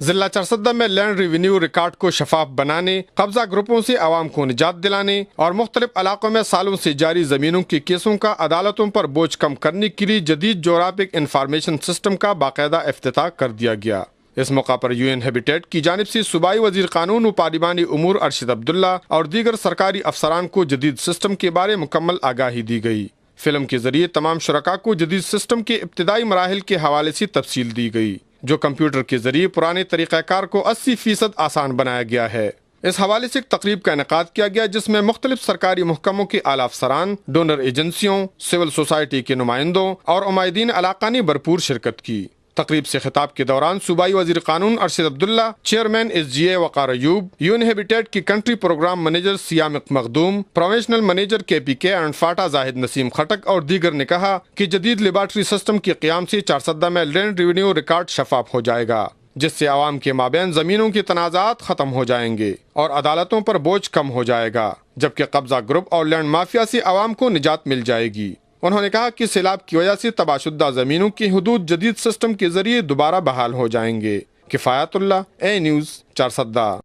ضلع چارسدہ میں land revenue record کو شفاف بنانے، قبضہ گروپوں سے عوام کو نجات دلانے اور مختلف علاقوں میں سالوں سے جاری زمینوں کے کیسوں کا عدالتوں پر بوجھ کم کرنے کے لیے جدید جغرافک انفارمیشن سسٹم کا باقاعدہ افتتاح کر دیا گیا۔ اس موقع پر یو این ہیبیٹیٹ کی جانب سے صوبائی وزیر قانون و پارلیمانی امور ارشد عبداللہ اور دیگر سرکاری افسران کو جدید سسٹم کے بارے مکمل آگاہی دی گئی۔ فلم کے ذریعے تمام شرکاء کو جدید سسٹم کے ابتدائی مراحل کے حوالے سے تفصیل دی گئی، جو کمپیوٹر کے ذریعے پرانے طریقہ کار کو 80% آسان بنایا گیا ہے۔ اس حوالے سے ایک تقریب کا انعقاد کیا گیا جس میں مختلف سرکاری محکموں کے اعلیٰ افسران، ڈونر ایجنسیوں، سول سوسائٹی کے نمائندوں اور عمائدین علاقہ نے بھرپور شرکت کی۔ تقریب سے خطاب کے دوران صوبائی وزیر قانون ارشد عبداللہ، چیئرمین ایس جی اے وقار ایوب، یون ہیبیٹیٹ کی کنٹری پروگرام منیجر سیام مخدوم، پروونشنل منیجر کے پی کے اینڈ فاٹا زاہد نسیم خٹک اور دیگر نے کہا کہ جدید لیبارٹری سسٹم کے قیام سے چارسدہ میں لینڈ ریونیو ریکارڈ شفاف ہو جائے گا، جس سے عوام کے مابین زمینوں کے تنازعات ختم ہو جائیں گے اور عدالتوں پر بوجھ کم ہو جائے گا، جبکہ قبضہ گروپ اور لینڈ مافیا سے عوام کو نجات مل جائے گی۔ انہوں نے کہا کہ سیلاب کی وجہ سے تباہ شدہ زمینوں کی حدود جدید سسٹم کے ذریعے دوبارہ بحال ہو جائیں گے۔ کفایت اللہ، اے نیوز، چارسدہ۔